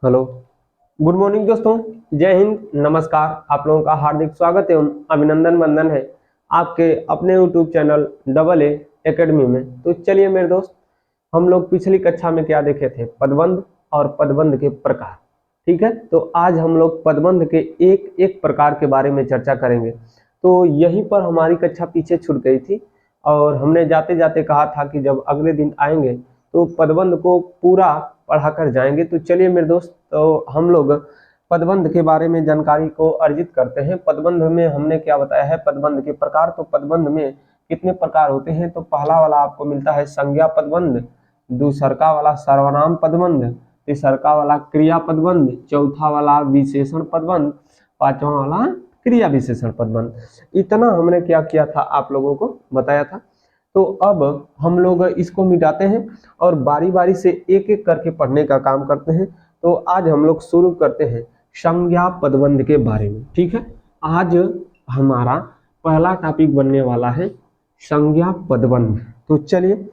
Hello, good morning दोस्तों। जय हिंद, नमस्कार। आप लोगों का हार्दिक स्वागत एवं अभिनंदन वंदन है आपके अपने YouTube channel double A academy में। तो चलिए मेरे दोस्त, हम लोग पिछली कक्षा में क्या देखे थे? पदबंध और पदबंध के प्रकार। ठीक है, तो आज हम लोग पदबंध के एक एक प्रकार के बारे में चर्चा करेंगे। तो यहीं पर हमारी कक्षा पीछे छूट गई थी और हमने जाते जाते कहा था कि जब अगले दिन आएंगे तो पदबंध को पूरा पढ़ा कर जाएंगे। तो चलिए मेरे दोस्त, तो हम लोग पदबंध के बारे में जानकारी को अर्जित करते हैं। पदबंध में हमने क्या बताया है? पदबंध के प्रकार। तो पदबंध में कितने प्रकार होते हैं? तो पहला वाला आपको मिलता है संज्ञा पदबंध, दूसरका वाला सर्वनाम पदबंध, तीसरका वाला क्रिया पदबंध, चौथा वाला विशेषण पदबंध, पांचवा वाला क्रिया विशेषण पदबंध। इतना हमने क्या किया था? आप लोगों को बताया था। तो अब हम लोग इसको मिटाते हैं और बारी बारी से एक एक करके पढ़ने का काम करते हैं। तो आज हम लोग शुरू करते हैं संज्ञा पदबंध के बारे में। ठीक है, आज हमारा पहला टॉपिक बनने वाला है संज्ञा पदबंध। तो चलिए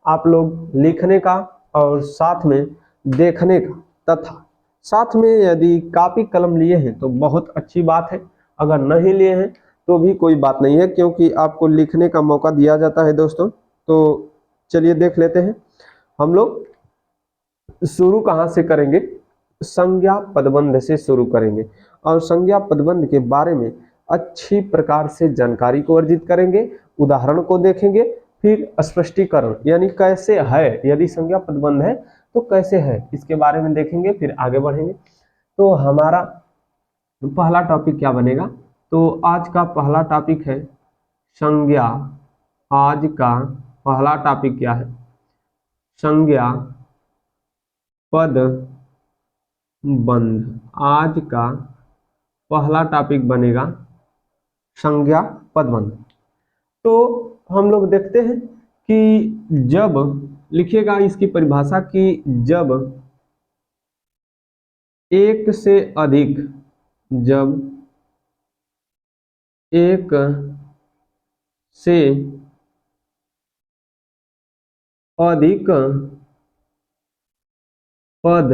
आप लोग लिखने का और साथ में देखने का तथा साथ में यदि कॉपी कलम लिए हैं तो बहुत अच्छी बात है, अगर नहीं लिए हैं तो भी कोई बात नहीं है, क्योंकि आपको लिखने का मौका दिया जाता है दोस्तों। तो चलिए देख लेते हैं। हम लोग शुरू कहाँ से करेंगे? संज्ञा पदबंध से शुरू करेंगे और संज्ञा पदबंध के बारे में अच्छी प्रकार से जानकारी को अर्जित करेंगे, उदाहरण को देखेंगे, फिर स्पष्टीकरण यानी कैसे है, यदि संज्ञा पदबंध है तो कैसे है, इसके बारे में देखेंगे, फिर आगे बढ़ेंगे। तो हमारा पहला टॉपिक क्या बनेगा? तो आज का पहला टॉपिक है संज्ञा। आज का पहला टॉपिक क्या है? संज्ञा पदबंध। आज का पहला टॉपिक बनेगा संज्ञा पदबंध। तो हम लोग देखते हैं कि जब लिखिएगा इसकी परिभाषा कि जब एक से अधिक, जब एक से अधिक पद,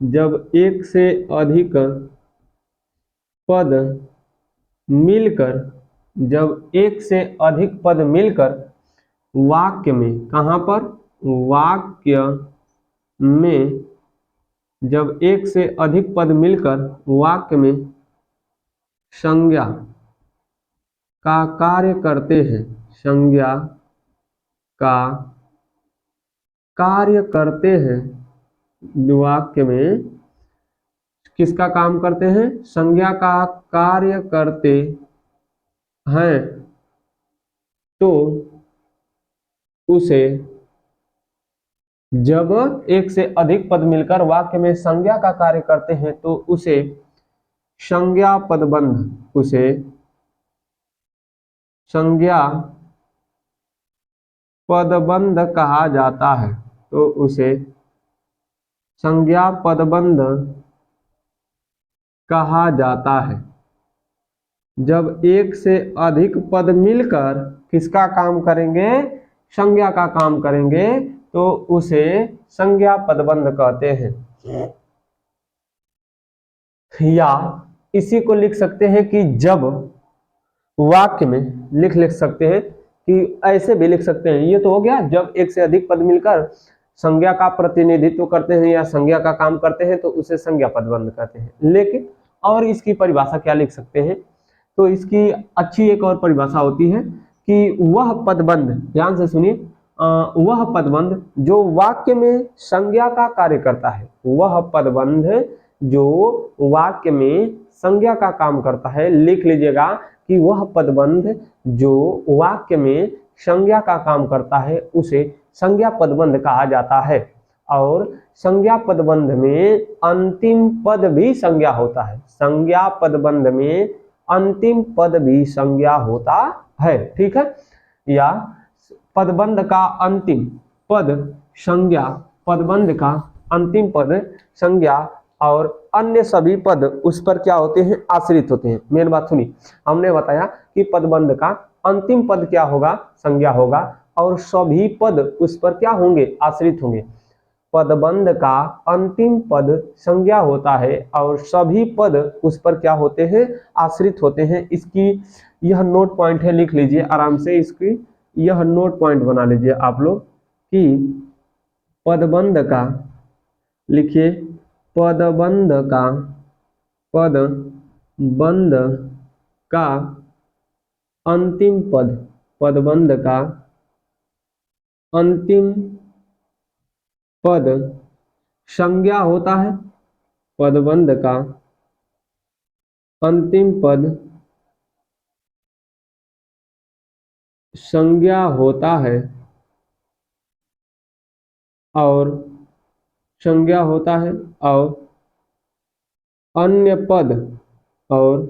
जब एक से अधिक पद मिलकर, जब एक से अधिक पद मिलकर वाक्य में, कहां पर? वाक्य में, जब एक से अधिक पद मिलकर वाक्य में संज्ञा का कार्य करते हैं, संज्ञा का कार्य करते हैं, वाक्य में किसका काम करते हैं? संज्ञा का कार्य करते हैं, तो उसे, जब एक से अधिक पद मिलकर वाक्य में संज्ञा का कार्य करते हैं तो उसे संज्ञा पदबंध, उसे संज्ञा पदबंध कहा जाता है। तो उसे संज्ञा पदबंध कहा जाता है। जब एक से अधिक पद मिलकर किसका काम करेंगे? संज्ञा का काम करेंगे, तो उसे संज्ञा पदबंध कहते हैं। या इसी को लिख सकते हैं कि जब वाक्य में लिख सकते हैं कि ऐसे भी लिख सकते हैं। ये तो हो गया जब एक से अधिक पद मिलकर संज्ञा का प्रतिनिधित्व करते हैं या संज्ञा का काम करते हैं तो उसे संज्ञा पदबंध कहते हैं। लेकिन और इसकी परिभाषा क्या लिख सकते हैं? तो इसकी अच्छी एक और परिभाषा होती है कि वह पदबंध, ध्यान से सुनिए, वह पदबंध जो वाक्य में संज्ञा का कार्य करता है, वह पदबंध जो वाक्य में संज्ञा का काम करता है। लिख लीजिएगा कि वह पदबंध जो वाक्य में संज्ञा का काम करता है उसे संज्ञा पदबंध कहा जाता है। और संज्ञा पदबंध में अंतिम पद भी संज्ञा होता है। संज्ञा पदबंध में अंतिम पद भी संज्ञा होता है। ठीक है, या पदबंध का अंतिम पद संज्ञा, पदबंध का अंतिम पद संज्ञा और अन्य सभी पद उस पर क्या होते हैं? आश्रित होते हैं। मेन बात सुनी, हमने बताया कि पदबंध का अंतिम पद क्या होगा? संज्ञा होगा और सभी पद उस पर क्या होंगे? आश्रित होंगे। पदबंध का अंतिम पद संज्ञा होता है और सभी पद उस पर क्या होते हैं, आश्रित होते हैं। इसकी यह नोट पॉइंट है, लिख लीजिए आराम से, इसकी यह नोट पॉइंट बना लीजिए आप लोग कि पदबंध का, लिखिए पदबंध का, पदबंध का अंतिम पद, पदबंध का अंतिम पद संज्ञा होता है, पदबंध का अंतिम पद संज्ञा होता है और संज्ञा होता है और अन्य पद, और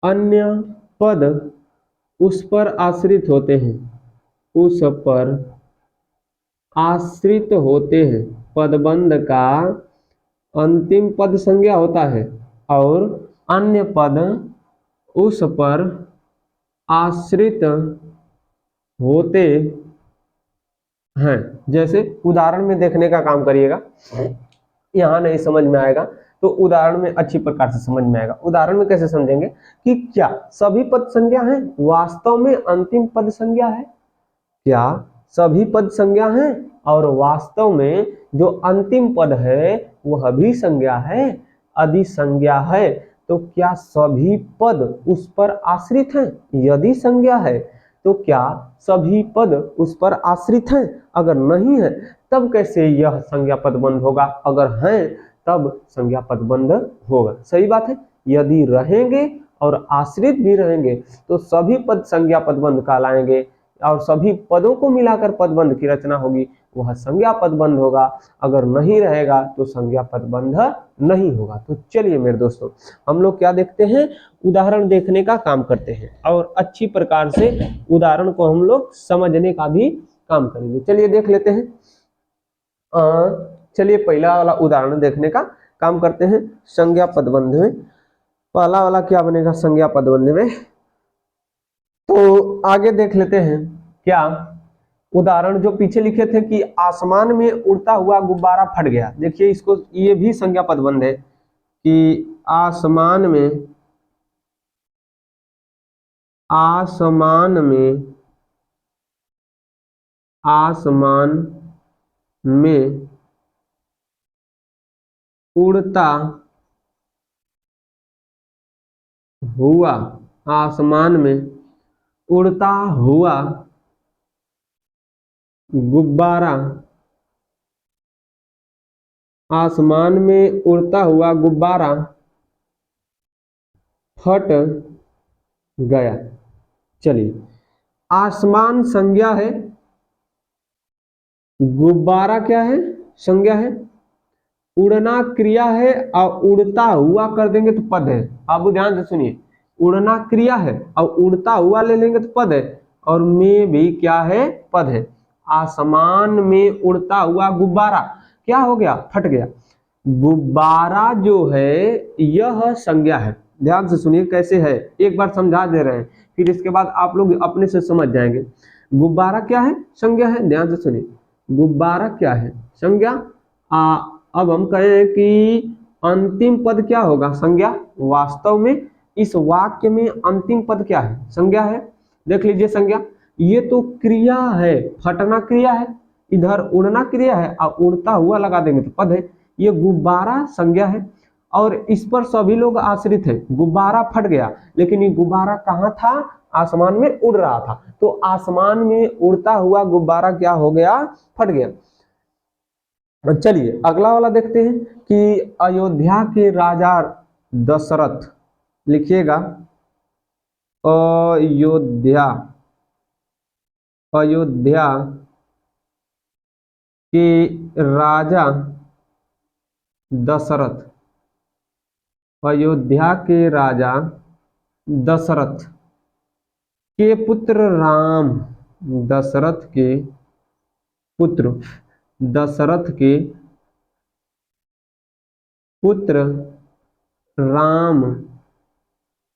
अन्य पद उस पर आश्रित होते हैं, उस पर आश्रित होते हैं। पदबंध का अंतिम पद संज्ञा होता है और अन्य पद उस पर आश्रित होते हैं। जैसे उदाहरण में देखने का काम करिएगा, यहाँ नहीं समझ में आएगा तो उदाहरण में अच्छी प्रकार से समझ में आएगा। उदाहरण में कैसे समझेंगे कि क्या सभी पद संज्ञा हैं, वास्तव में अंतिम पद संज्ञा है, क्या सभी पद संज्ञा हैं और वास्तव में जो अंतिम पद है वह भी संज्ञा है। यदि संज्ञा है तो क्या सभी पद उस पर आश्रित हैं? यदि संज्ञा है तो क्या सभी पद उस पर आश्रित हैं? अगर नहीं है तब कैसे यह संज्ञा पदबंध होगा? अगर है तब संज्ञा पदबंध होगा। सही बात है। यदि रहेंगे और आश्रित भी रहेंगे तो सभी पद संज्ञा पदबंध कहलाएंगे और सभी पदों को मिलाकर पदबंध की रचना होगी, वह संज्ञा पदबंध होगा। अगर नहीं रहेगा तो संज्ञा पदबंध नहीं होगा। तो चलिए मेरे दोस्तों, हम लोग क्या देखते हैं, उदाहरण देखने का काम करते हैं और अच्छी प्रकार से उदाहरण को हम लोग समझने का भी काम करेंगे। चलिए देख लेते हैं। चलिए पहला वाला उदाहरण देखने का काम करते हैं। संज्ञा पदबंध में पहला वाला क्या बनेगा संज्ञा पदबंध में, तो आगे देख लेते हैं। क्या उदाहरण जो पीछे लिखे थे कि आसमान में उड़ता हुआ गुब्बारा फट गया, देखिए इसको, ये भी संज्ञा पदबंध है कि आसमान में, आसमान में, आसमान में उड़ता हुआ, आसमान में उड़ता हुआ गुब्बारा, आसमान में उड़ता हुआ गुब्बारा फट गया। चलिए, आसमान संज्ञा है, गुब्बारा क्या है, संज्ञा है, उड़ना क्रिया है और उड़ता हुआ कर देंगे तो पद है। अब ध्यान से सुनिए, उड़ना क्रिया है और उड़ता हुआ ले लेंगे तो पद है, और में भी क्या है, पद है। आसमान में उड़ता हुआ गुब्बारा क्या हो गया, फट गया। गुब्बारा जो है यह संज्ञा है। ध्यान से सुनिए कैसे है, एक बार समझा दे रहे हैं, फिर इसके बाद आप लोग अपने से समझ जाएंगे। गुब्बारा क्या है, संज्ञा है। ध्यान से सुनिए, गुब्बारा क्या है, संज्ञा। अब हम कहें कि अंतिम पद क्या होगा, संज्ञा। वास्तव में इस वाक्य में अंतिम पद क्या है, संज्ञा है। देख लीजिए संज्ञा, ये तो क्रिया है, फटना क्रिया है, इधर उड़ना क्रिया है और उड़ता हुआ लगा देंगे तो पद है। ये गुब्बारा संज्ञा है और इस पर सभी लोग आश्रित हैं। गुब्बारा फट गया, लेकिन ये गुब्बारा कहाँ था, आसमान में उड़ रहा था, तो आसमान में उड़ता हुआ गुब्बारा क्या हो गया, फट गया। चलिए अगला वाला देखते हैं कि अयोध्या के राजा दशरथ, लिखिएगा अयोध्या, अयोध्या के राजा दशरथ, अयोध्या के राजा दशरथ के पुत्र राम, दशरथ के पुत्र, दशरथ के पुत्र राम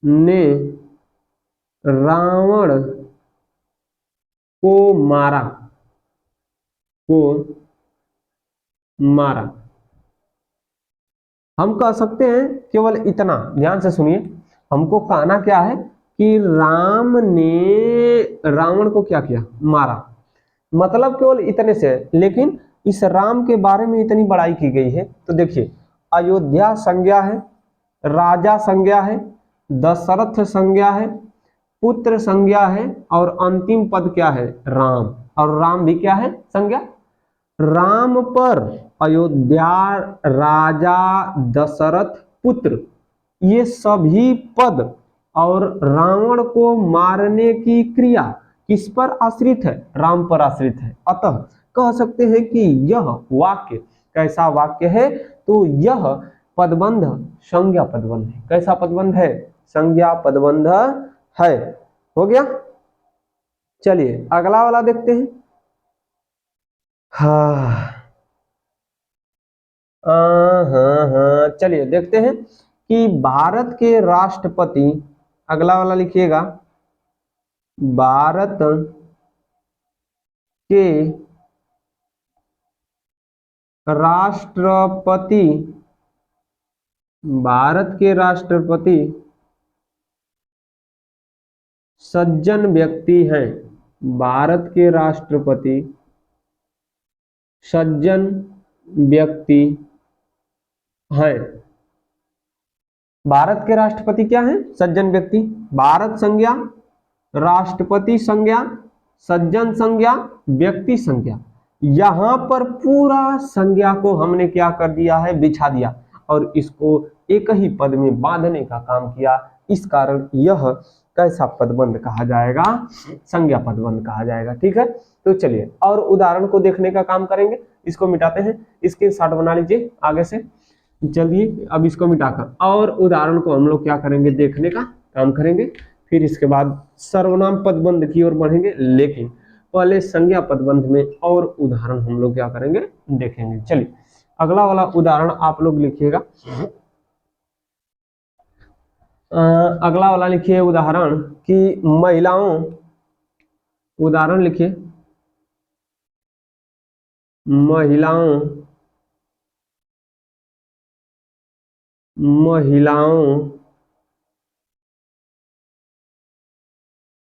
ने रावण को मारा, को मारा। हम कह सकते हैं केवल इतना, ध्यान से सुनिए, हमको कहना क्या है कि राम ने रावण को क्या किया, मारा। मतलब केवल इतने से है, लेकिन इस राम के बारे में इतनी बड़ाई की गई है। तो देखिए, अयोध्या संज्ञा है, राजा संज्ञा है, दशरथ संज्ञा है, पुत्र संज्ञा है, और अंतिम पद क्या है, राम। और राम भी क्या है, संज्ञा। राम पर अयोध्या, राजा, दशरथ, पुत्र, ये सभी पद और रावण को मारने की क्रिया किस पर आश्रित है, राम पर आश्रित है। अतः कह सकते हैं कि यह वाक्य कैसा वाक्य है, तो यह पदबंध संज्ञा पदबंध है। कैसा पदबंध है, संज्ञा पदबंध है। हो गया। चलिए अगला वाला देखते हैं। हाँ हाँ, चलिए देखते हैं कि भारत के राष्ट्रपति, अगला वाला लिखिएगा, भारत के राष्ट्रपति, भारत के राष्ट्रपति सज्जन व्यक्ति हैं। भारत के राष्ट्रपति सज्जन व्यक्ति हैं। भारत के राष्ट्रपति क्या हैं, सज्जन व्यक्ति। भारत संज्ञा, राष्ट्रपति संज्ञा, सज्जन संज्ञा, व्यक्ति संज्ञा। यहां पर पूरा संज्ञा को हमने क्या कर दिया है, बिछा दिया, और इसको एक ही पद में बांधने का काम किया। इस कारण यह कैसा पदबंध कहा जाएगा, संज्ञा पदबंध कहा जाएगा। ठीक है, तो चलिए और उदाहरण को देखने का काम करेंगे। इसको मिटाते हैं, स्क्रीनशॉट बना लीजिए आगे से। चलिए अब इसको मिटाकर और उदाहरण को हम लोग क्या करेंगे, देखने का काम करेंगे। फिर इसके बाद सर्वनाम पदबंध की ओर बढ़ेंगे, लेकिन पहले संज्ञा पदबंध में और उदाहरण हम लोग क्या करेंगे, देखेंगे। चलिए अगला वाला उदाहरण आप लोग लिखिएगा। अगला वाला लिखिए उदाहरण कि महिलाओं, उदाहरण लिखिए, महिलाओं, महिलाओं,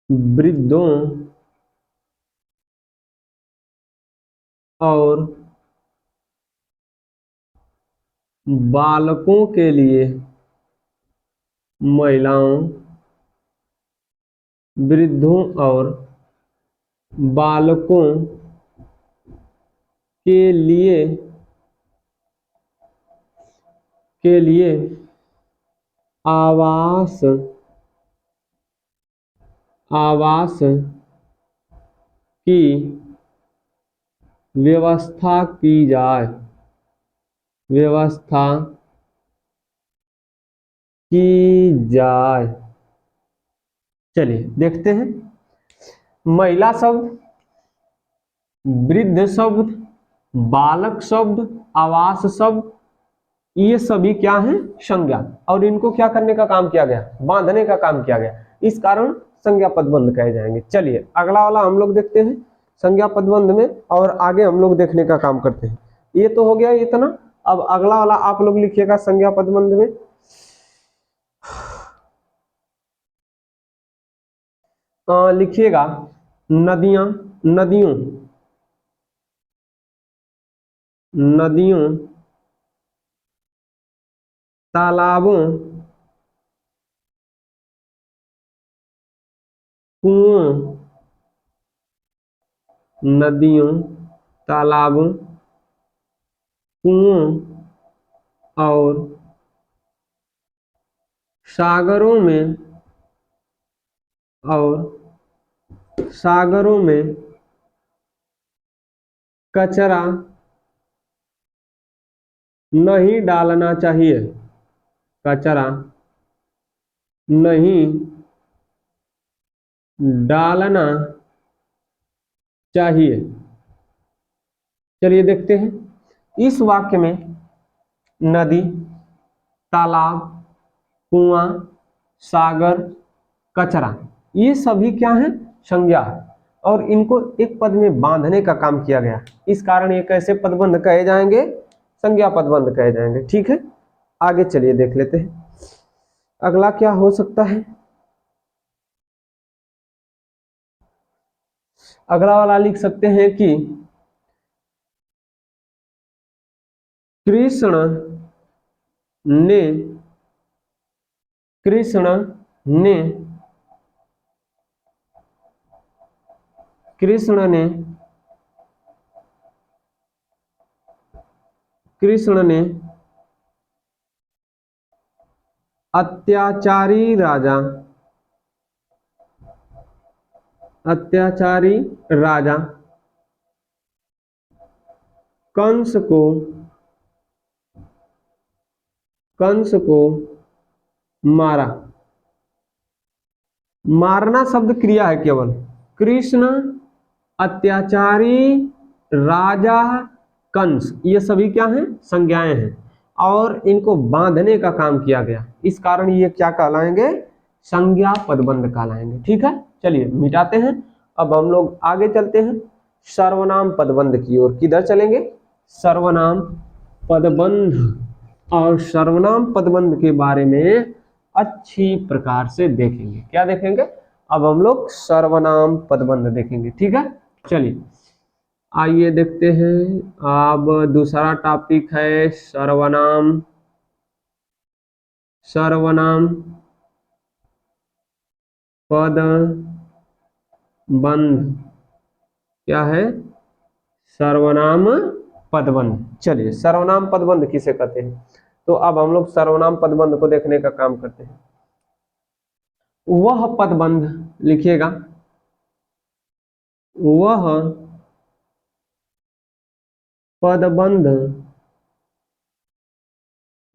वृद्धों और बालकों के लिए, महिलाओं, वृद्धों और बालकों के लिए आवास, आवास की व्यवस्था की जाए, व्यवस्था की जाए। चलिए देखते हैं, महिला शब्द, वृद्ध शब्द, बालक शब्द, आवास शब्द, ये सभी क्या हैं, संज्ञा, और इनको क्या करने का काम किया गया, बांधने का काम किया गया। इस कारण संज्ञा पदबंध कहे जाएंगे। चलिए अगला वाला हम लोग देखते हैं संज्ञा पदबंध में, और आगे हम लोग देखने का काम करते हैं। ये तो हो गया इतना। अब अगला वाला आप लोग लिखिएगा संज्ञा पदबंध में। लिखिएगा नदियां, नदियों, नदियों, तालाबों, कुओं, नदियों, तालाबों, कुओं और सागरों में, और सागरों में कचरा नहीं डालना चाहिए, कचरा नहीं डालना चाहिए। चलिए देखते हैं, इस वाक्य में नदी, तालाब, कुआं, सागर, कचरा, ये सभी क्या हैं, संज्ञा, और इनको एक पद में बांधने का काम किया गया। इस कारण ये कैसे पदबंध कहे जाएंगे, संज्ञा पदबंध कहे जाएंगे। ठीक है, आगे चलिए देख लेते हैं अगला क्या हो सकता है। अगला वाला लिख सकते हैं कि कृष्ण ने कृष्ण ने कृष्ण ने कृष्ण ने अत्याचारी राजा कंस को मारा। मारना शब्द क्रिया है केवल। कृष्ण, अत्याचारी, राजा, कंस, ये सभी क्या हैं? संज्ञाएं हैं और इनको बांधने का काम किया गया, इस कारण ये क्या कहलाएंगे? संज्ञा पदबंध कहलाएंगे। ठीक है, चलिए मिटाते हैं। अब हम लोग आगे चलते हैं सर्वनाम पदबंध की ओर। किधर चलेंगे? सर्वनाम पदबंध। और सर्वनाम पदबंध के बारे में अच्छी प्रकार से देखेंगे। क्या देखेंगे? अब हम लोग सर्वनाम पदबंध देखेंगे। ठीक है, चलिए आइए देखते हैं। अब दूसरा टॉपिक है सर्वनाम पदबंध। क्या है? सर्वनाम पदबंध। चलिए सर्वनाम पदबंध किसे कहते हैं, तो अब हम लोग सर्वनाम पदबंध को देखने का काम करते हैं। वह पदबंध लिखिएगा, वह पदबंध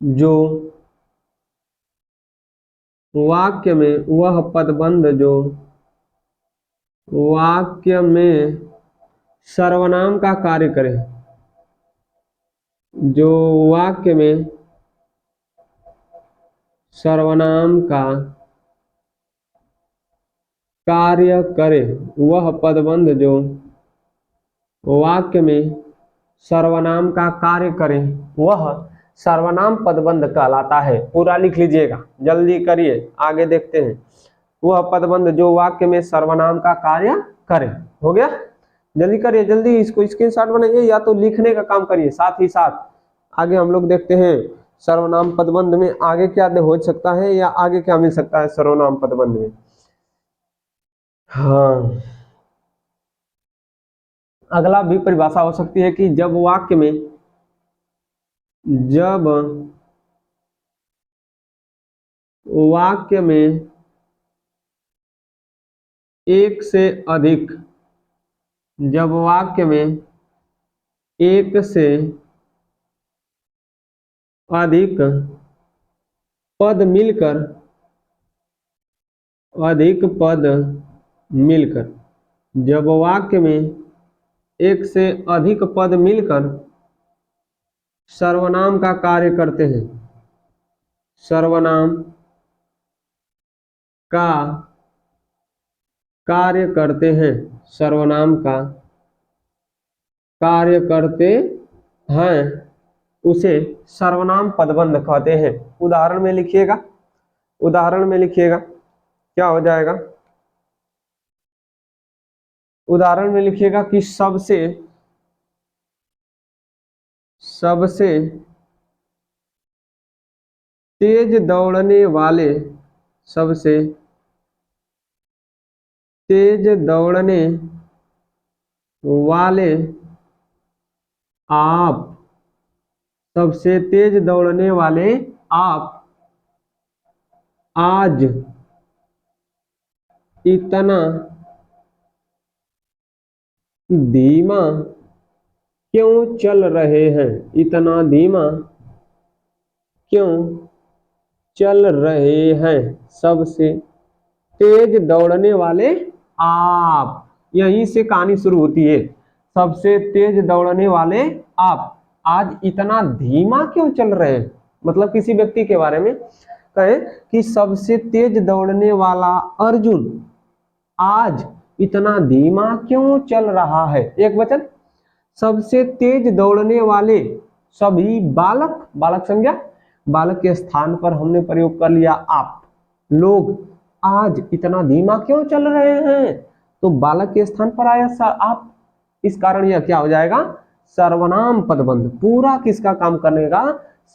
जो वाक्य में, वह पदबंध जो वाक्य में सर्वनाम का कार्य करे, जो वाक्य में सर्वनाम का कार्य करे, वह पदबंध जो वाक्य में सर्वनाम का कार्य करे, वह सर्वनाम पदबंध कहलाता है। पूरा लिख लीजिएगा, जल्दी करिए, आगे देखते हैं। वह पदबंध जो वाक्य में सर्वनाम का कार्य करे। हो गया? जल्दी करिए, जल्दी इसको स्क्रीनशॉट बनाइए या तो लिखने का काम करिए साथ ही साथ। आगे हम लोग देखते हैं सर्वनाम पदबंध में आगे क्या हो सकता है या आगे क्या मिल सकता है सर्वनाम पदबंध में। हाँ, अगला भी परिभाषा हो सकती है कि जब वाक्य में एक से अधिक, जब वाक्य में एक से अधिक पद मिलकर, जब वाक्य में एक से अधिक पद मिलकर सर्वनाम का कार्य करते हैं, सर्वनाम का कार्य करते हैं, सर्वनाम का कार्य करते हैं, उसे सर्वनाम पदबंध कहते हैं। उदाहरण में लिखिएगा, क्या हो जाएगा? उदाहरण में लिखिएगा कि सबसे तेज दौड़ने वाले, सबसे तेज दौड़ने वाले आप, सबसे तेज दौड़ने वाले आप आज इतना धीमा क्यों चल रहे हैं? इतना धीमा क्यों चल रहे हैं? सबसे तेज दौड़ने वाले आप, यहीं से कहानी शुरू होती है। सबसे तेज दौड़ने वाले आप आज इतना धीमा क्यों चल रहे हैं? मतलब किसी व्यक्ति के बारे में कहे कि सबसे तेज दौड़ने वाला अर्जुन आज इतना धीमा क्यों चल रहा है। एक वचन, सबसे तेज दौड़ने वाले सभी बालक, बालक संज्ञा, बालक के स्थान पर हमने प्रयोग कर लिया आप। लोग आज इतना धीमा क्यों चल रहे हैं, तो बालक के स्थान पर आया आप, इस कारण यह क्या हो जाएगा, सर्वनाम पदबंध। पूरा किसका काम करेगा,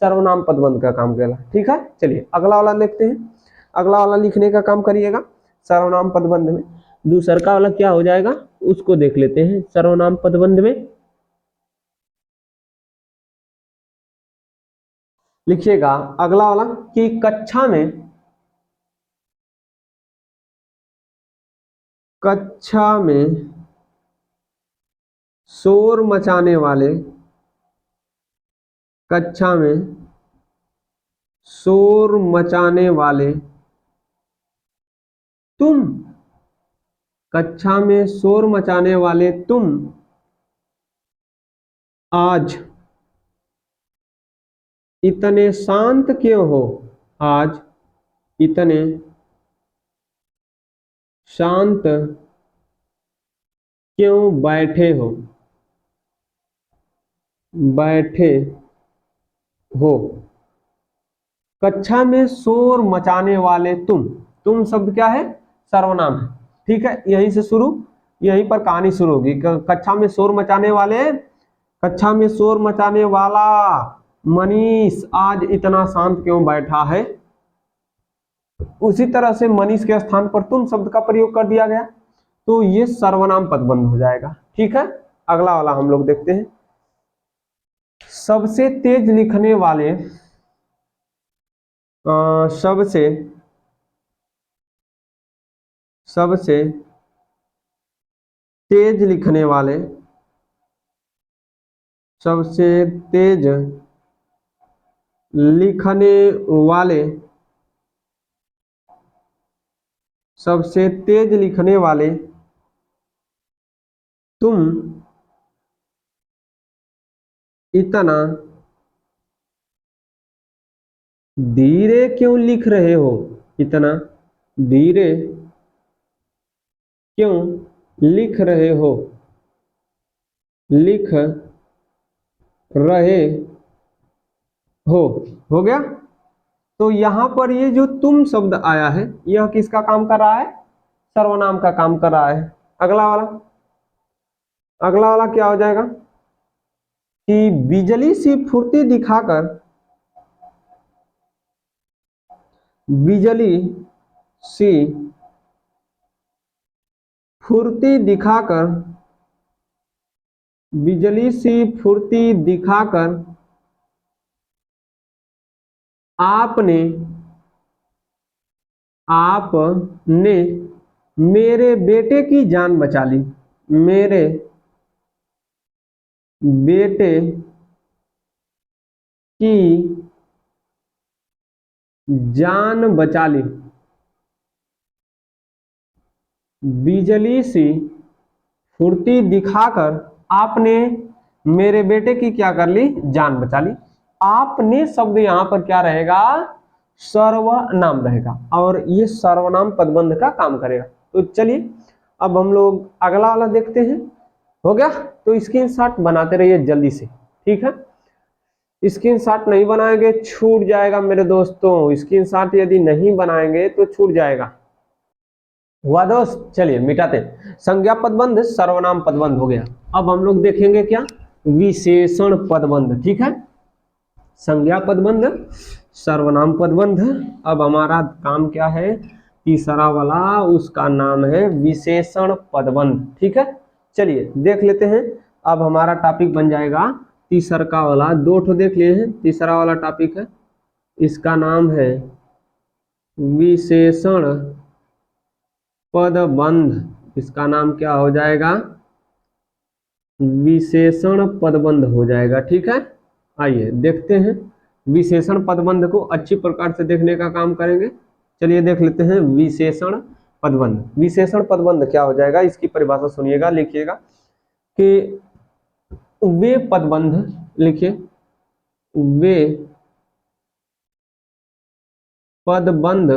सर्वनाम पदबंध का काम करेगा। ठीक है, चलिए अगला वाला देखते हैं। अगला वाला लिखने का काम करिएगा सर्वनाम पदबंध में। दूसरा वाला क्या हो जाएगा उसको देख लेते हैं। सर्वनाम पदबंध में लिखिएगा अगला वाला कि कक्षा में शोर मचाने वाले, कक्षा में शोर मचाने वाले तुम, कक्षा में शोर मचाने वाले तुम आज इतने शांत क्यों हो, आज इतने शांत क्यों बैठे हो, बैठे हो। कक्षा में शोर मचाने वाले तुम शब्द क्या है, सर्वनाम है। ठीक है, यहीं से शुरू, यहीं पर कहानी शुरू होगी। कक्षा में शोर मचाने वाले, कक्षा में शोर मचाने वाला मनीष आज इतना शांत क्यों बैठा है। उसी तरह से मनीष के स्थान पर तुम शब्द का प्रयोग कर दिया गया, तो ये सर्वनाम पदबंध हो जाएगा। ठीक है, अगला वाला हम लोग देखते हैं। सबसे तेज लिखने वाले, सबसे सबसे तेज लिखने वाले, सबसे तेज लिखने वाले, सबसे तेज लिखने वाले तुम इतना धीरे क्यों लिख रहे हो, इतना धीरे क्यों लिख रहे हो, लिख रहे हो गया। तो यहां पर ये जो तुम शब्द आया है यह किसका काम कर रहा है, सर्वनाम का काम कर रहा है। अगला वाला, अगला वाला क्या हो जाएगा कि बिजली सी फुर्ती दिखाकर, बिजली सी फुर्ती दिखाकर, बिजली सी फुर्ती दिखाकर आपने, आपने मेरे बेटे की जान बचा ली, मेरे बेटे की जान बचा ली। बिजली सी फुर्ती दिखाकर आपने मेरे बेटे की क्या कर ली, जान बचा ली। आपने शब्द यहां पर क्या रहेगा, सर्वनाम रहेगा, और ये सर्वनाम पदबंध का काम करेगा। तो चलिए अब हम लोग अगला वाला देखते हैं। हो गया, तो स्क्रीनशॉट बनाते रहिए जल्दी से। ठीक है, स्क्रीनशॉट नहीं बनाएंगे छूट जाएगा मेरे दोस्तों, स्क्रीनशॉट यदि नहीं बनाएंगे तो छूट जाएगा। हुआ दोस्त, चलिए मिटाते। संज्ञा पदबंध सर्वनाम पदबंध हो गया। अब हम लोग देखेंगे क्या, विशेषण पदबंध। ठीक है, संज्ञा पदबंध, सर्वनाम पदबंध। अब हमारा काम क्या है, तीसरा वाला, उसका नाम है विशेषण पदबंध। ठीक है, चलिए देख लेते हैं। अब हमारा टॉपिक बन जाएगा तीसरा का वाला, दो ठो देख लिए हैं। तीसरा वाला टॉपिक है, इसका नाम है विशेषण पदबंध। इसका नाम क्या हो जाएगा, विशेषण पदबंध हो जाएगा। ठीक है, आइए देखते हैं। विशेषण पदबंध को अच्छी प्रकार से देखने का काम करेंगे। चलिए देख लेते हैं विशेषण पदबंध। विशेषण पदबंध क्या हो जाएगा, इसकी परिभाषा सुनिएगा, लिखिएगा कि वे पदबंध, लिखिए वे पदबंध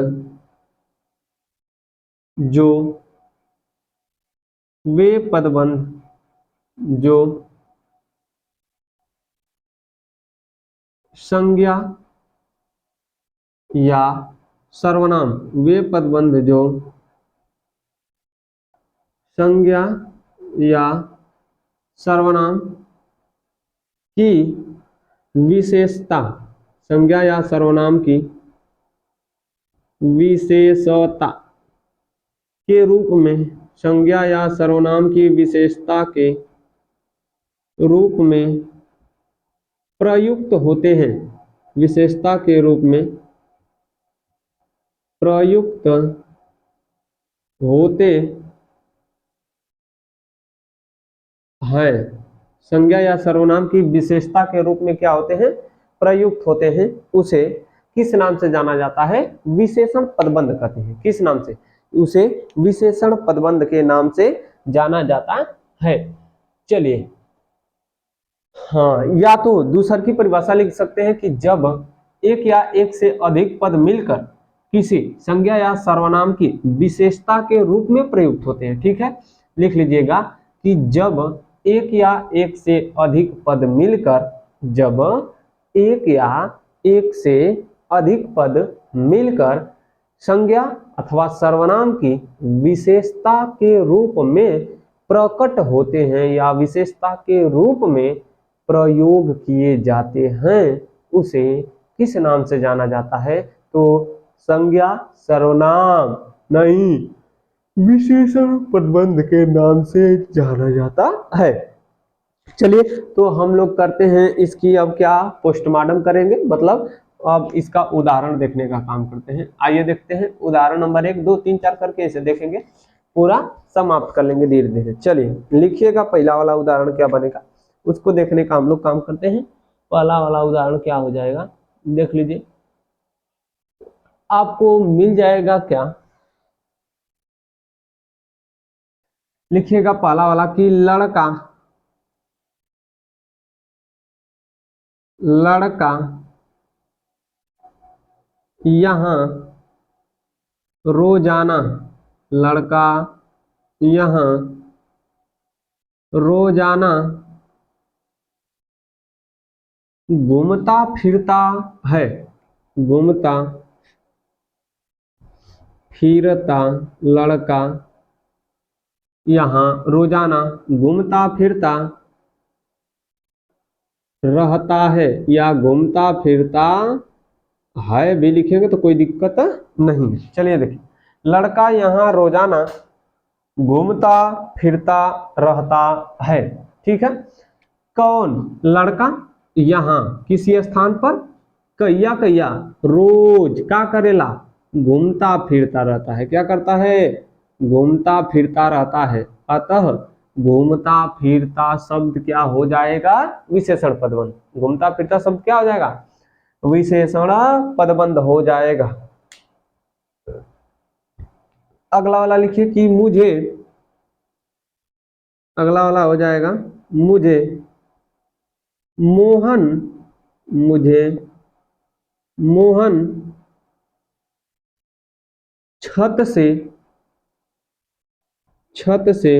जो, वे पदबंध जो संज्ञा या सर्वनाम, वे पदबंध जो संज्ञा या सर्वनाम की विशेषता, संज्ञा या सर्वनाम की विशेषता के रूप में, संज्ञा या सर्वनाम की विशेषता के रूप में प्रयुक्त होते हैं, विशेषता के रूप में प्रयुक्त होते हैं। संज्ञा या सर्वनाम की विशेषता के रूप में क्या होते हैं, प्रयुक्त होते हैं, उसे किस नाम से जाना जाता है, विशेषण पदबंध कहते हैं। किस नाम से, उसे विशेषण पदबंध के नाम से जाना जाता है। चलिए, हाँ, या तो दूसर की परिभाषा लिख सकते हैं कि जब एक या एक से अधिक पद मिलकर किसी संज्ञा या सर्वनाम की विशेषता के रूप में प्रयुक्त होते हैं। ठीक है, लिख लीजिएगा कि जब एक या एक से अधिक पद मिलकर, जब एक या एक से अधिक पद मिलकर संज्ञा अथवा सर्वनाम की विशेषता के रूप में प्रकट होते हैं या विशेषता के रूप में प्रयोग किए जाते हैं, उसे किस नाम से जाना जाता है, तो संज्ञा सर्वनाम नहीं, विशेषण पदबंध के नाम से जाना जाता है। चलिए, तो हम लोग करते हैं इसकी अब क्या पोस्टमार्टम करेंगे, मतलब अब इसका उदाहरण देखने का काम करते हैं। आइए देखते हैं उदाहरण नंबर 1, 2, 3, 4 करके इसे देखेंगे, पूरा समाप्त कर लेंगे धीरे धीरे। चलिए लिखिएगा पहला वाला उदाहरण क्या बनेगा, उसको देखने का हम लोग काम करते हैं। पहला वाला उदाहरण क्या हो जाएगा, देख लीजिए, आपको मिल जाएगा क्या, लिखिएगा पहला वाला कि लड़का यहाँ रोजाना, लड़का यहाँ रोजाना घूमता फिरता है, घूमता फिरता लड़का यहाँ रोजाना घूमता फिरता रहता है, या घूमता फिरता है भी लिखेंगे तो कोई दिक्कत नहीं है। चलिए देखिए, लड़का यहाँ रोजाना घूमता फिरता रहता है। ठीक है, कौन, लड़का यहाँ किसी स्थान पर कैया कैया रोज का करेला, घूमता फिरता रहता है। क्या करता है, घूमता फिरता रहता है। अतः घूमता फिरता शब्द क्या हो जाएगा, विशेषण पदबंध। घूमता फिरता शब्द क्या हो जाएगा, विशेषण पदबंध हो जाएगा। अगला वाला लिखिए कि मुझे, अगला वाला हो जाएगा मुझे मोहन, मुझे मोहन छत से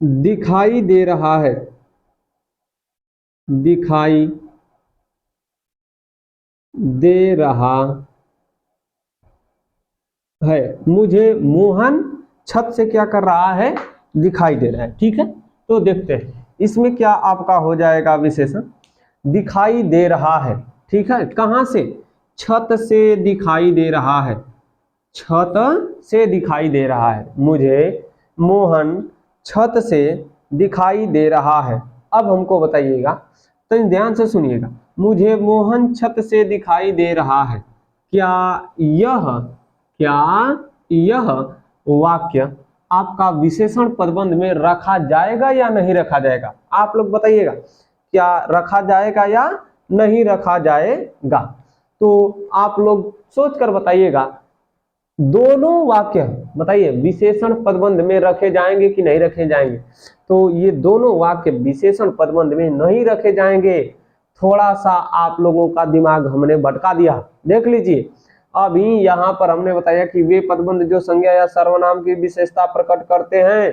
दिखाई दे रहा है, दिखाई दे रहा है। मुझे मोहन छत से क्या कर रहा है, दिखाई दे रहा है। ठीक है, तो देखते हैं इसमें क्या आपका हो जाएगा विशेषण, दिखाई दे रहा है। ठीक है, कहां से, छत से दिखाई दे रहा है, छत से दिखाई दे रहा है। मुझे मोहन छत से दिखाई दे रहा है। अब हमको बताइएगा, तो ध्यान से सुनिएगा, मुझे मोहन छत से दिखाई दे रहा है, क्या यह वाक्य आपका विशेषण पदबंध में रखा जाएगा या नहीं रखा जाएगा, आप लोग बताइएगा, क्या रखा जाएगा या नहीं रखा जाएगा। तो आप लोग सोचकर बताइएगा, दोनों वाक्य बताइए विशेषण पदबंध में रखे जाएंगे कि नहीं रखे जाएंगे। तो ये दोनों वाक्य विशेषण पदबंध में नहीं रखे जाएंगे। थोड़ा सा आप लोगों का दिमाग हमने भटका दिया। देख लीजिए, अभी यहाँ पर हमने बताया कि वे पदबंध जो संज्ञा या सर्वनाम की विशेषता प्रकट करते हैं,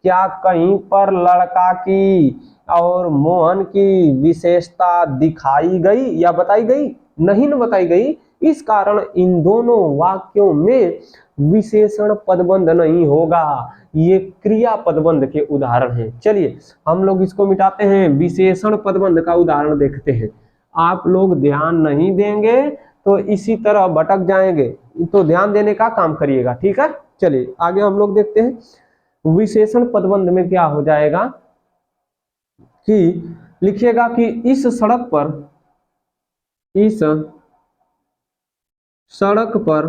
क्या कहीं पर लड़का की और मोहन की विशेषता दिखाई गई या बताई गई? नहीं न बताई गई। इस कारण इन दोनों वाक्यों में विशेषण पदबंध नहीं होगा। ये क्रिया पदबंध के उदाहरण हैं। चलिए हम लोग इसको मिटाते हैं, विशेषण पदबंध का उदाहरण देखते हैं। आप लोग ध्यान नहीं देंगे तो इसी तरह भटक जाएंगे, तो ध्यान देने का काम करिएगा, ठीक है। चलिए आगे हम लोग देखते हैं। विशेषण पदबंध में क्या हो जाएगा कि लिखिएगा कि इस सड़क पर इस सड़क पर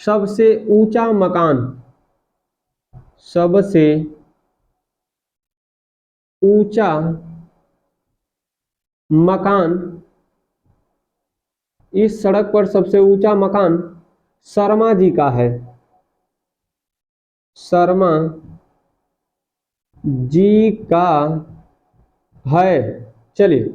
सबसे ऊंचा मकान इस सड़क पर सबसे ऊंचा मकान शर्मा जी का है। शर्मा जी का है। चलिए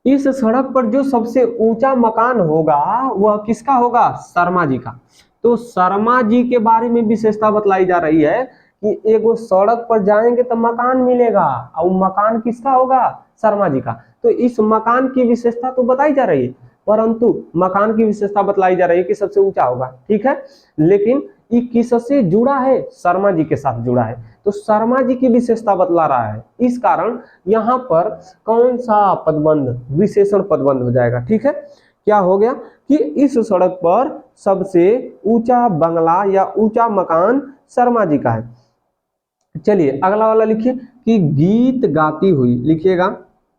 इस सड़क पर जो सबसे ऊंचा मकान होगा वह किसका होगा? शर्मा जी का। तो शर्मा जी के बारे में विशेषता बतलाई जा रही है कि एगो सड़क पर जाएंगे तो मकान मिलेगा और मकान किसका होगा? शर्मा जी का। तो इस मकान की विशेषता तो बताई जा रही है, परंतु मकान की विशेषता बतलाई जा रही है कि सबसे ऊंचा होगा, ठीक है। लेकिन ये किससे जुड़ा है? शर्मा जी के साथ जुड़ा है, तो शर्मा जी की विशेषता बतला रहा है। इस कारण यहाँ पर कौन सा पदबंध? विशेषण पदबंध हो जाएगा, ठीक है। क्या हो गया कि इस सड़क पर सबसे ऊंचा बंगला या ऊंचा मकान शर्मा जी का है। चलिए अगला वाला लिखिए कि गीत गाती हुई, लिखिएगा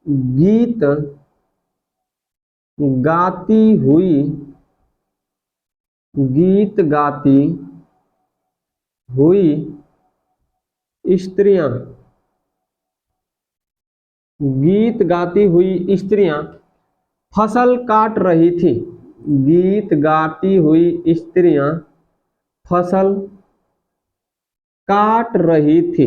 गीत गाती हुई स्त्रियां फसल काट रही थी। गीत गाती हुई स्त्रियां फसल काट रही थी।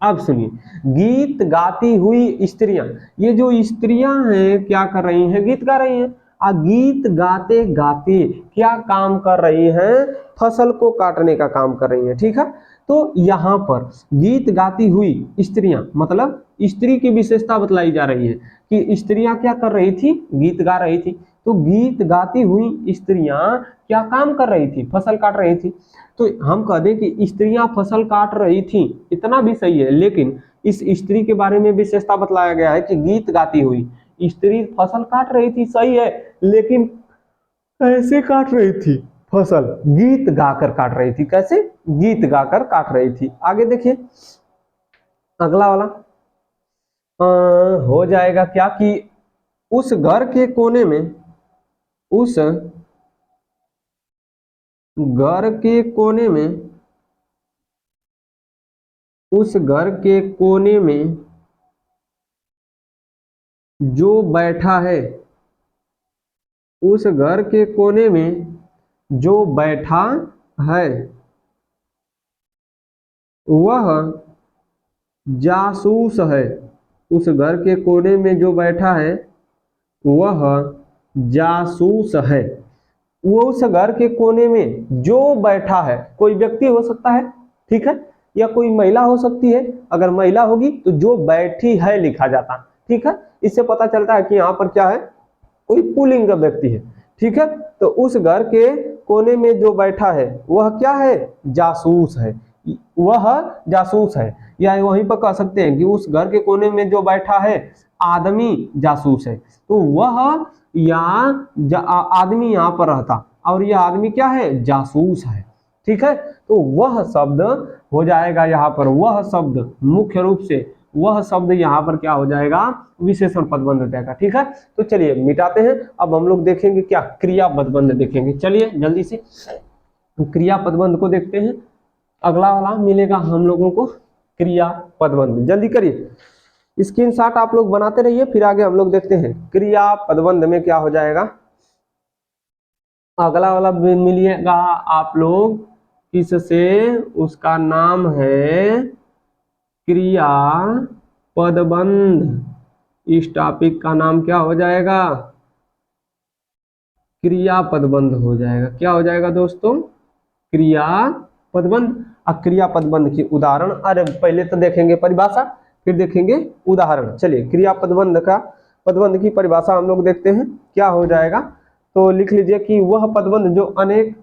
अब सुनिए, गीत गाती हुई स्त्रियां, ये जो स्त्रियां हैं क्या कर रही हैं? गीत गा रही हैं। गीत गाते गाते क्या काम कर रही हैं? फसल को काटने का काम कर रही हैं, ठीक है। तो यहाँ पर गीत गाती हुई स्त्रियां मतलब स्त्री की विशेषता बतलाई जा रही है कि स्त्रियां क्या कर रही थी? गीत गा रही थी। तो गीत गाती हुई स्त्रियां क्या काम कर रही थी? फसल काट रही थी। तो हम कह दें कि स्त्रियां फसल काट रही थी, इतना भी सही है, लेकिन इस स्त्री के बारे में विशेषता बतलाया गया है कि गीत गाती हुई स्त्री फसल काट रही थी, सही है, लेकिन कैसे काट रही थी? फसल गीत गाकर काट रही थी। कैसे? गीत गाकर काट रही थी। आगे देखिए अगला वाला हो जाएगा क्या कि उस घर के कोने में जो बैठा है वह जासूस है। उस घर के कोने में जो बैठा है वह जासूस है। वो उस घर के कोने में जो बैठा है, कोई व्यक्ति हो सकता है, ठीक है, या कोई महिला हो सकती है। अगर महिला होगी तो जो बैठी है लिखा जाता, ठीक है। इससे पता चलता है कि यहाँ पर क्या है? कोई पुल्लिंग का व्यक्ति है, ठीक है। तो उस घर के कोने में जो बैठा है वह क्या है? जासूस है। वह जासूस है, या वहीं पर कह सकते हैं कि उस घर के कोने में जो बैठा है आदमी जासूस है। तो वह आदमी यहाँ पर रहता और यह आदमी क्या है? जासूस है, ठीक है। तो वह शब्द हो जाएगा यहाँ पर, वह शब्द मुख्य रूप से वह शब्द यहाँ पर क्या हो जाएगा? विशेषण पदबंध हो जाएगा, ठीक है। तो चलिए मिटाते हैं। अब हम लोग देखेंगे क्या? क्रिया पदबंध देखेंगे। चलिए जल्दी से क्रिया पदबंध को देखते हैं। अगला वाला मिलेगा हम लोगों को क्रिया पदबंध। जल्दी करिए, स्क्रीनशॉट आप लोग बनाते रहिए, फिर आगे हम लोग देखते हैं क्रिया पदबंध में क्या हो जाएगा। अगला वाला मिलिएगा आप लोग किससे? उसका नाम है क्रिया पदबंध। इस टॉपिक का नाम क्या हो जाएगा? क्रियापदबंध हो जाएगा। क्या हो जाएगा दोस्तों? क्रियापदबंध। अब क्रियापदबंध की उदाहरण, अरे पहले तो देखेंगे परिभाषा, फिर देखेंगे उदाहरण। चलिए पदबंध की परिभाषा हम लोग देखते हैं क्या हो जाएगा। तो लिख लीजिए कि वह पदबंध जो अनेक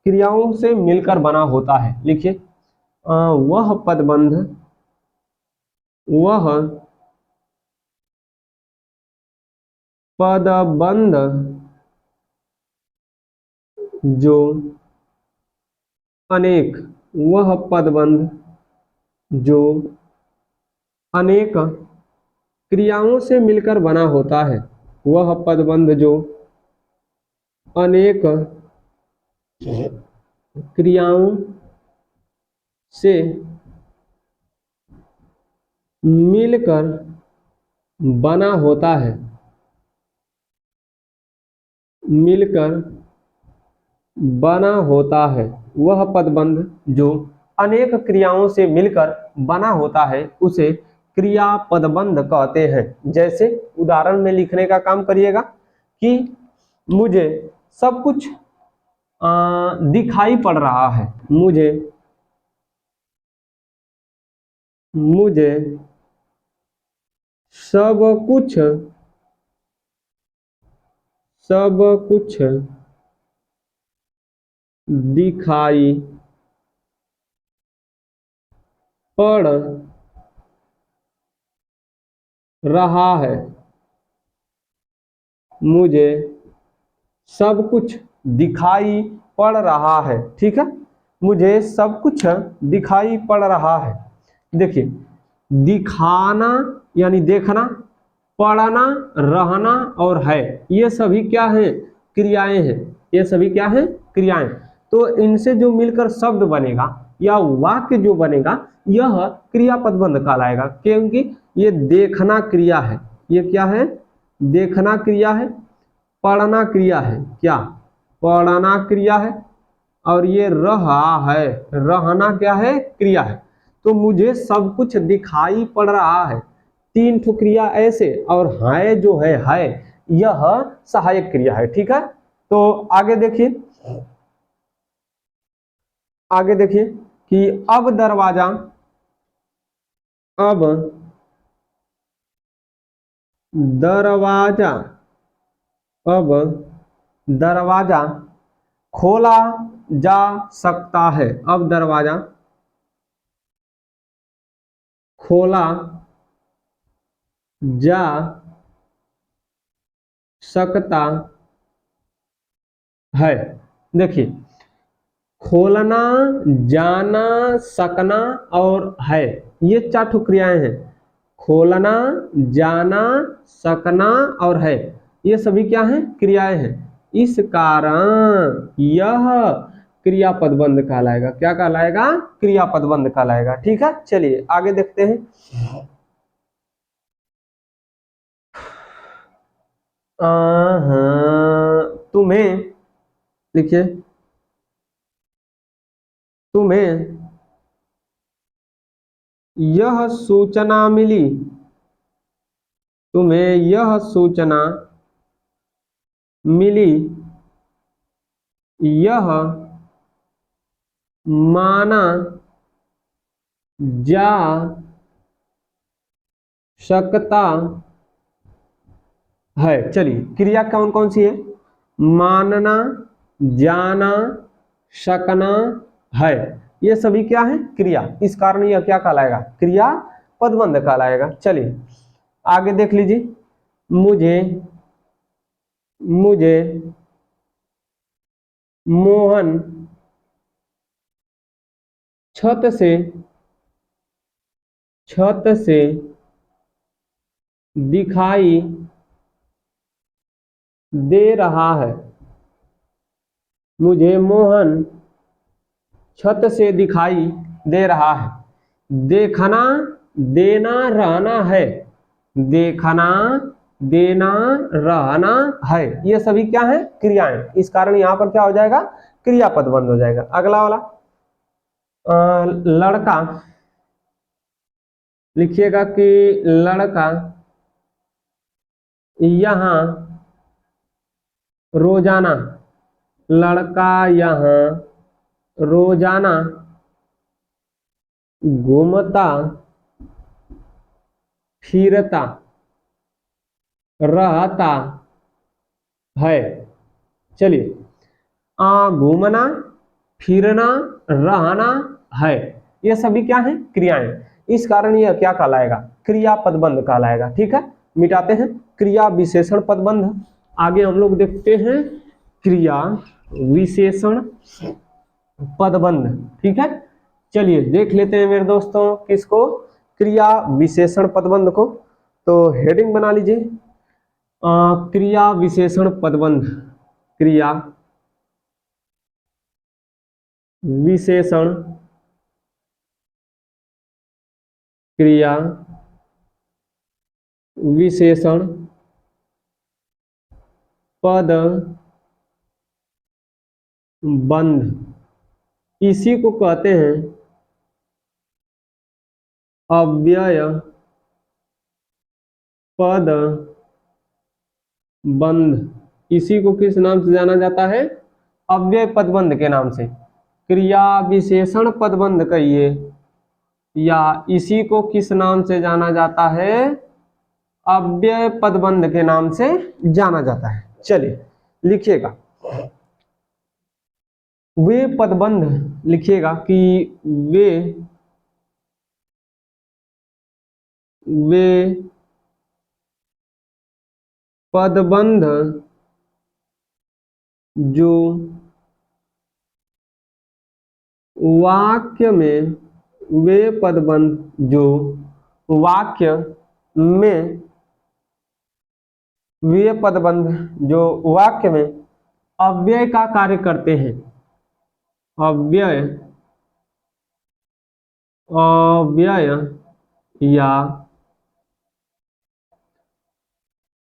क्रियाओं से मिलकर बना होता है। लिखिए वह पदबंध जो अनेक वह पदबंध जो अनेक क्रियाओं से मिलकर बना होता है। वह पदबंध जो अनेक क्रियाओं से मिलकर बना होता है। मिलकर बना होता है। वह पदबंध जो अनेक क्रियाओं से मिलकर बना होता है उसे क्रियापदबंध कहते हैं। जैसे उदाहरण में लिखने का काम करिएगा कि मुझे सब कुछ दिखाई पड़ रहा है। मुझे सब कुछ दिखाई पड़ रहा है। मुझे सब कुछ दिखाई पड़ रहा है। ठीक है, मुझे सब कुछ दिखाई पड़ रहा है। देखिए, दिखाना यानी देखना, पढ़ना, रहना और है, ये सभी क्या है? क्रियाएं हैं। ये सभी क्या है? क्रियाएं। तो इनसे जो मिलकर शब्द बनेगा या वाक्य जो बनेगा यह क्रियापदबंध कहलाएगा, क्योंकि ये देखना क्रिया है। ये क्या है? देखना क्रिया है। पढ़ना क्रिया है। क्या? पढ़ना क्रिया है। और ये रहा है, रहना क्या है? क्रिया है। तो मुझे सब कुछ दिखाई पड़ रहा है, तीन ठो क्रिया ऐसे, और है जो है यह सहायक क्रिया है। ठीक है, तो आगे देखिए कि अब दरवाजा अब दरवाजा खोला जा सकता है। अब दरवाजा खोला जा सकता है। देखिए, खोलना, जाना, सकना और है, ये चार ठो क्रियाएं हैं। खोलना, जाना, सकना और है, ये सभी क्या हैं? क्रियाएं हैं। इस कारण यह क्रियापदबंध कहलाएगा। क्या कहलाएगा? क्रियापदबंध कहलाएगा। ठीक है, चलिए आगे देखते हैं। तुम्हें, लिखिए, तुम्हें यह सूचना मिली, तुम्हें यह सूचना मिली, यह माना जा सकता है। चलिए, क्रिया कौन कौन सी है? मानना, जाना, सकना, है, ये सभी क्या है? क्रिया। इस कारण यह क्या कहलाएगा? क्रिया पदबंध कहलाएगा। चलिए आगे देख लीजिए। मुझे मोहन छत से दिखाई दे रहा है। मुझे मोहन छत से दिखाई दे रहा है। देखना, देना, रहना है। देखना, देना, रहना है, ये सभी क्या है? क्रियाएं। इस कारण यहां पर क्या हो जाएगा? क्रियापदबंध हो जाएगा। अगला वाला लड़का, लिखिएगा कि लड़का यहां रोजाना, लड़का यहाँ रोजाना घूमता फिरता रहता है। चलिए, घूमना, फिरना, रहना है, ये सभी क्या है? क्रियाएं। इस कारण यह क्या कहलाएगा? क्रिया पदबंध कहलाएगा। ठीक है, मिटाते हैं क्रिया विशेषण पदबंध। आगे हम लोग देखते हैं क्रिया विशेषण पदबंध। ठीक है, चलिए देख लेते हैं मेरे दोस्तों किसको? क्रिया विशेषण पदबंध को। तो हेडिंग बना लीजिए, क्रिया विशेषण पदबंध। क्रिया विशेषण, क्रिया विशेषण पद बंध, इसी को कहते हैं अव्यय पद बंध। इसी को किस नाम से जाना जाता है? अव्यय पदबंध के नाम से। क्रिया विशेषण पदबंध कहिए या इसी को किस नाम से जाना जाता है? अव्यय पदबंध के नाम से जाना जाता है। चलिए लिखिएगा, वे पदबंध लिखिएगा कि वे पदबंध जो वाक्य में, वे पदबंध जो वाक्य में, वे पदबंध जो वाक्य में अव्यय का कार्य करते हैं। अव्यय, अव्यय या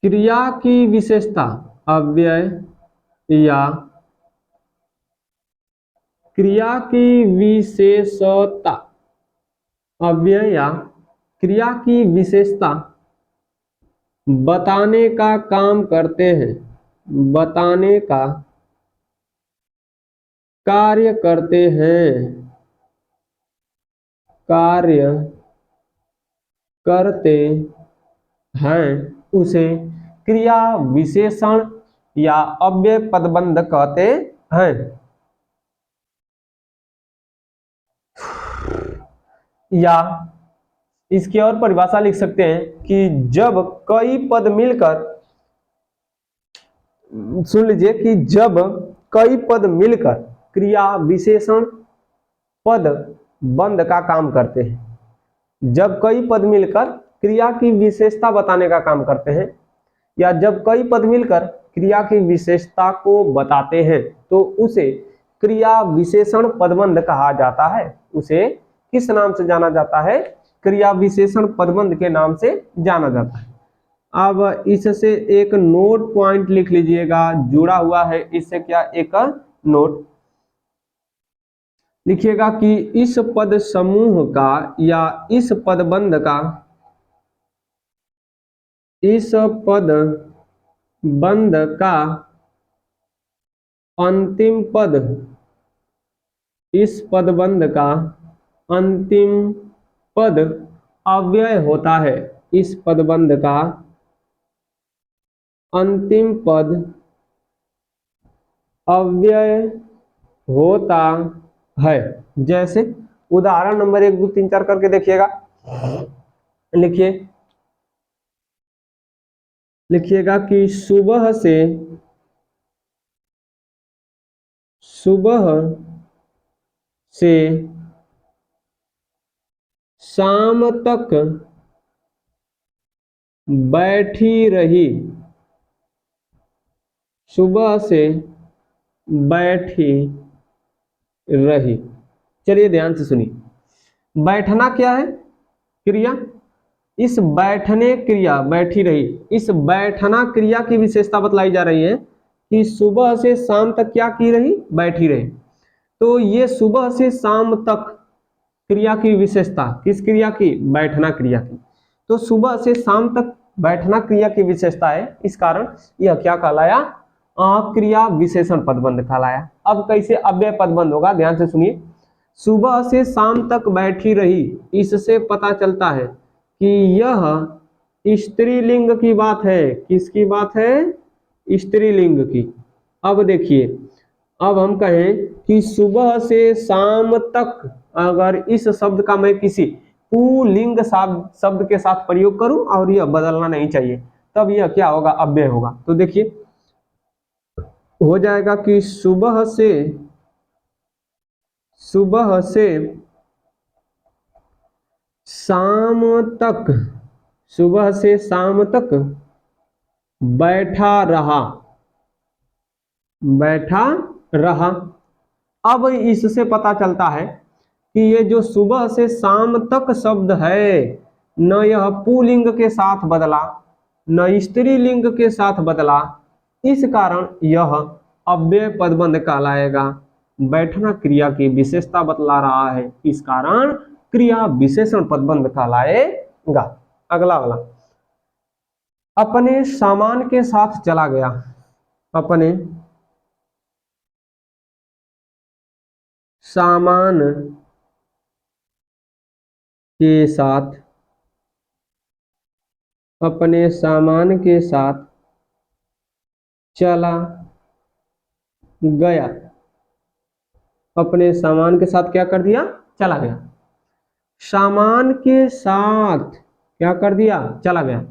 क्रिया की विशेषता, अव्यय या क्रिया की विशेषता, अव्यय या क्रिया की विशेषता बताने का काम करते हैं, बताने का कार्य करते हैं, कार्य करते हैं, उसे क्रिया विशेषण या अव्यय पदबंध कहते हैं। या इसकी और परिभाषा लिख सकते हैं कि जब कई पद मिलकर, सुन लीजिए, कि जब कई पद मिलकर क्रिया विशेषण पद बंध का काम करते हैं। जब कई पद मिलकर क्रिया की विशेषता बताने का काम करते हैं, या जब कई पद मिलकर क्रिया की विशेषता को बताते हैं, तो उसे क्रिया विशेषण पदबंध कहा जाता है। उसे किस नाम से जाना जाता है? क्रिया विशेषण पदबंध के नाम से जाना जाता है। अब इससे एक नोट पॉइंट लिख लीजिएगा, जुड़ा हुआ है इससे क्या? एक नोट लिखिएगा कि इस पद समूह का या इस पदबंध का, इस पद बंध का अंतिम पद, इस पदबंध का अंतिम पद अव्यय होता है। इस पदबंध का अंतिम पद अव्यय होता है। जैसे उदाहरण नंबर 1, 2, 3, 4 करके देखिएगा। लिखिएगा कि सुबह से शाम तक बैठी रही, सुबह से बैठी रही। चलिए ध्यान से सुनिए, बैठना क्या है? क्रिया। इस बैठने क्रिया, बैठी रही, इस बैठना क्रिया की विशेषता बतलाई जा रही है कि सुबह से शाम तक क्या की रही? बैठी रही। तो ये सुबह से शाम तक क्रिया की विशेषता किस क्रिया की? बैठना क्रिया की। तो सुबह से शाम तक बैठना क्रिया की विशेषता है, इस कारण यह क्या कहलाया? क्रिया विशेषण पदबंध कहलाया। अब कैसे अव्यय पदबंध होगा, ध्यान से सुनिए। सुबह से शाम तक बैठी रही, इससे पता चलता है कि यह स्त्रीलिंग की बात है। किसकी बात है? स्त्रीलिंग की। अब देखिए, अब हम कहें कि सुबह से शाम तक, अगर इस शब्द का मैं किसी पुल्लिंग शब्द के साथ प्रयोग करूं और यह बदलना नहीं चाहिए, तब यह क्या होगा? अव्यय होगा। तो देखिए, हो जाएगा कि सुबह से शाम तक, सुबह से शाम तक बैठा रहा। अब इससे पता चलता है कि ये जो सुबह से शाम तक शब्द है, न यह पुल्लिंग के साथ बदला, न स्त्रीलिंग के साथ बदला, इस कारण यह अव्यय पदबंध कहलाएगा। बैठना क्रिया की विशेषता बतला रहा है, इस कारण क्रिया विशेषण पदबंध कहलाएगा। अगला वाला, अपने सामान के साथ चला गया। अपने सामान के साथ, अपने सामान के साथ चला गया। अपने सामान के साथ क्या कर दिया? चला गया। सामान के साथ क्या कर दिया? चला गया।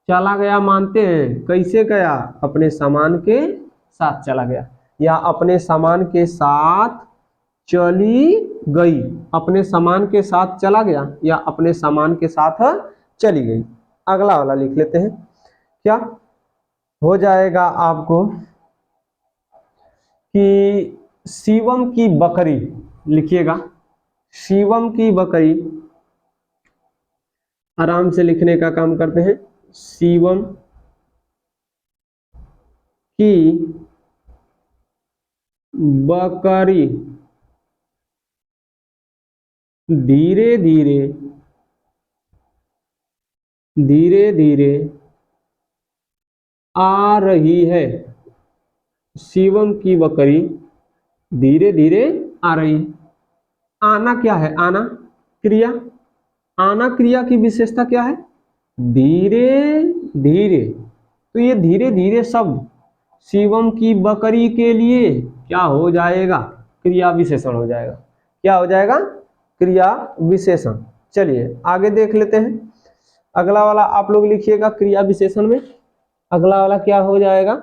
चला गया मानते हैं, कैसे गया? अपने सामान के साथ चला गया, या अपने सामान के साथ चली गई। अपने सामान के साथ चला गया या अपने सामान के साथ चली गई। अगला वाला लिख लेते हैं। क्या हो जाएगा आपको कि शिवम की बकरी, लिखिएगा शिवम की बकरी, आराम से लिखने का काम करते हैं। शिवम की बकरी धीरे धीरे आ रही है। शिवम की बकरी धीरे धीरे आ रही है। आना क्या है? आना क्रिया। आना क्रिया की विशेषता क्या है? धीरे धीरे। तो ये धीरे धीरे शब्द शिवम की बकरी के लिए क्या हो जाएगा? क्रिया विशेषण हो जाएगा। क्या हो जाएगा? क्रिया विशेषण। चलिए आगे देख लेते हैं। अगला वाला आप लोग लिखिएगा क्रिया विशेषण में। अगला वाला क्या हो जाएगा?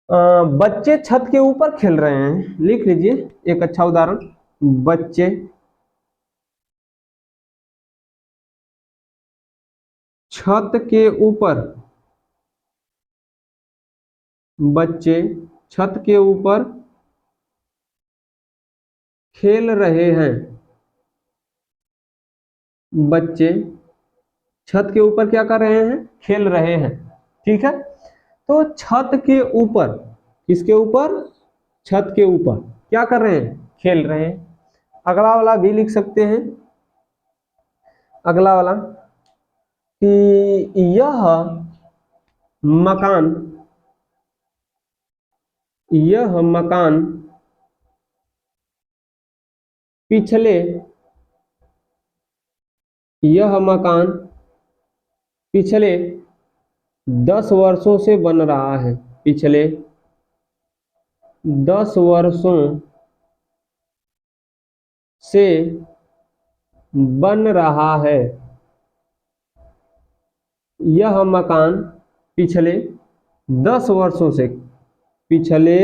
बच्चे छत के ऊपर खेल रहे हैं। लिख लीजिए एक अच्छा उदाहरण। बच्चे छत के ऊपर, बच्चे छत के ऊपर खेल रहे हैं। बच्चे छत के ऊपर क्या कर रहे हैं? खेल रहे हैं। ठीक है, तो छत के ऊपर, किसके ऊपर? छत के ऊपर क्या कर रहे हैं? खेल रहे हैं। अगला वाला भी लिख सकते हैं। अगला वाला कि यह मकान, यह मकान पिछले, यह मकान पिछले 10 वर्षों से बन रहा है। पिछले 10 वर्षों से बन रहा है। यह मकान पिछले 10 वर्षों से, पिछले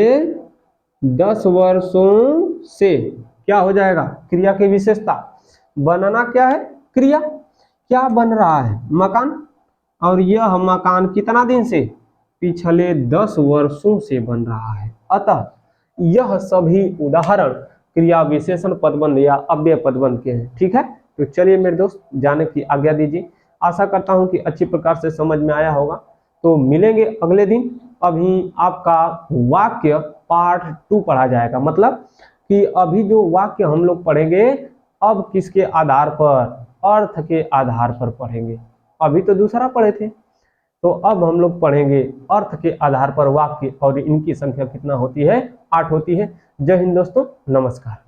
10 वर्षों से क्या हो जाएगा? क्रिया की विशेषता। बनना क्या है? क्रिया। क्या बन रहा है? मकान। और यह मकान कितना दिन से? पिछले 10 वर्षों से बन रहा है। अतः यह सभी उदाहरण क्रिया विशेषण पदबंध या अव्यय पदबंध के हैं। ठीक है, तो चलिए मेरे दोस्त जाने की आज्ञा दीजिए। आशा करता हूं कि अच्छी प्रकार से समझ में आया होगा। तो मिलेंगे अगले दिन। अभी आपका वाक्य पार्ट 2 पढ़ा जाएगा। मतलब कि अभी जो वाक्य हम लोग पढ़ेंगे, अब किसके आधार पर? अर्थ के आधार पर पढ़ेंगे। अभी तो दूसरा पढ़े थे। तो अब हम लोग पढ़ेंगे अर्थ के आधार पर वाक्य और इनकी संख्या कितना होती है, 8 होती है। जय हिंद दोस्तों, नमस्कार।